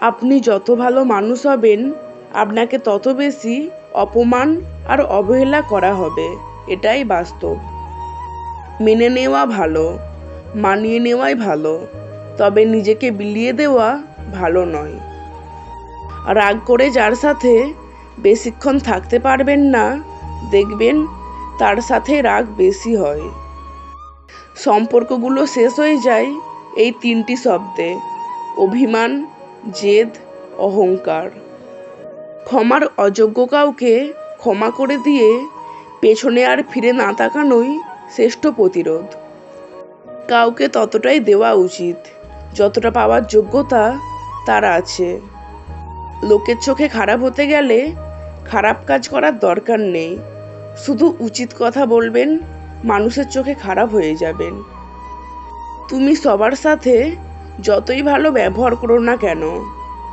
আপনি যত ভালো মানুষ হবেন, আপনাকে তত বেশি অপমান আর অবহেলা করা হবে, এটাই বাস্তব। মেনে নেওয়া ভালো, মানিয়ে নেওয়াই ভালো, তবে নিজেকে বিলিয়ে দেওয়া ভালো নয়। রাগ করে যার সাথে বেশিক্ষণ থাকতে পারবেন না, দেখবেন তার সাথে রাগ বেশি হয়। সম্পর্কগুলো শেষ হয়ে যায় এই 3টি শব্দে: অভিমান, জেদ, অহংকার। ক্ষমার অযোগ্য কাউকে ক্ষমা করে দিয়ে পেছনে আর ফিরে না তাকানোই শ্রেষ্ঠ প্রতিরোধ। কাউকে ততটাই দেওয়া উচিত যতটা পাওয়ার যোগ্যতা তার আছে। লোকের চোখে খারাপ হতে গেলে খারাপ কাজ করার দরকার নেই, শুধু উচিত কথা বলবেন, মানুষের চোখে খারাপ হয়ে যাবেন। তুমি সবার সাথে যতই ভালো ব্যবহার করো না কেন,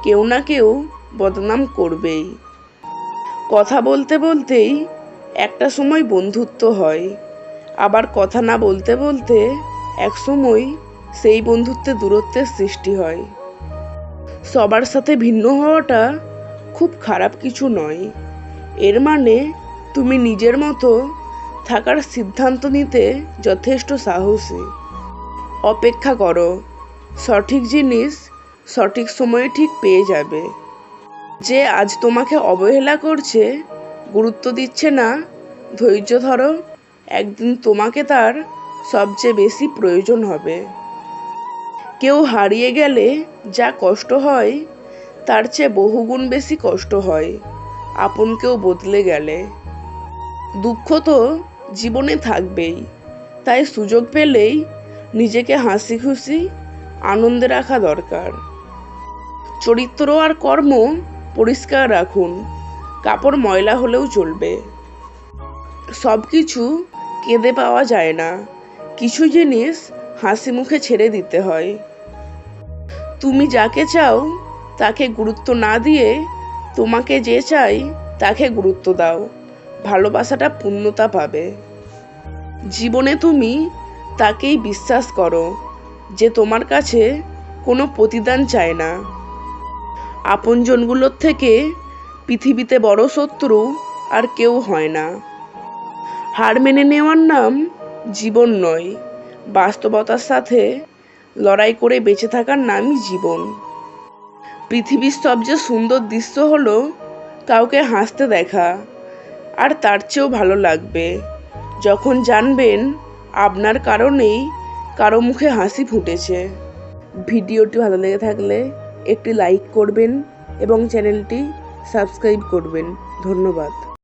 কেউ না কেউ বদনাম করবেই। কথা বলতে বলতেই একটা সময় বন্ধুত্ব হয়, আবার কথা না বলতে বলতে এক সময় সেই বন্ধুত্বে দূরত্বের সৃষ্টি হয়। সবার সাথে ভিন্ন হওয়াটা খুব খারাপ কিছু নয়, এর মানে তুমি নিজের মতো থাকার সিদ্ধান্ত নিতে যথেষ্ট সাহসী। অপেক্ষা করো, সঠিক জিনিস সঠিক সময়ে ঠিক পেয়ে যাবে। যে আজ তোমাকে অবহেলা করছে, গুরুত্ব দিচ্ছে না, ধৈর্য ধরো, একদিন তোমাকে তার সবচেয়ে বেশি প্রয়োজন হবে। কেউ হারিয়ে গেলে যা কষ্ট হয়, তার চেয়ে বহুগুণ বেশি কষ্ট হয় আপন কেউ বদলে গেলে। দুঃখ তো জীবনে থাকবেই, তাই সুযোগ পেলেই নিজেকে হাসি খুশি আনন্দে রাখা দরকার। চরিত্র আর কর্ম পরিষ্কার রাখুন, কাপড় ময়লা হলেও চলবে। সব কিছু কেঁদে পাওয়া যায় না, কিছু জিনিস হাসি মুখে ছেড়ে দিতে হয়। তুমি যাকে চাও তাকে গুরুত্ব না দিয়ে তোমাকে যে চাই তাকে গুরুত্ব দাও, ভালোবাসাটা পূর্ণতা পাবে। জীবনে তুমি তাকেই বিশ্বাস করো যে তোমার কাছে কোনো প্রতিদান চায় না। আপনজনগুলোর থেকে পৃথিবীতে বড় শত্রু আর কেউ হয় না। হার মেনে নেওয়ার নাম জীবন নয়, বাস্তবতার সাথে লড়াই করে বেঁচে থাকার নামই জীবন। পৃথিবীর সবচেয়ে সুন্দর দৃশ্য হলো কাউকে হাসতে দেখা, আর তার চেয়েও ভালো লাগবে যখন জানবেন আপনার কারণেই কারো মুখে হাসি ফুটেছে। ভিডিওটি ভালো লেগে থাকলে একটি লাইক করবেন এবং চ্যানেলটি সাবস্ক্রাইব করবেন। ধন্যবাদ।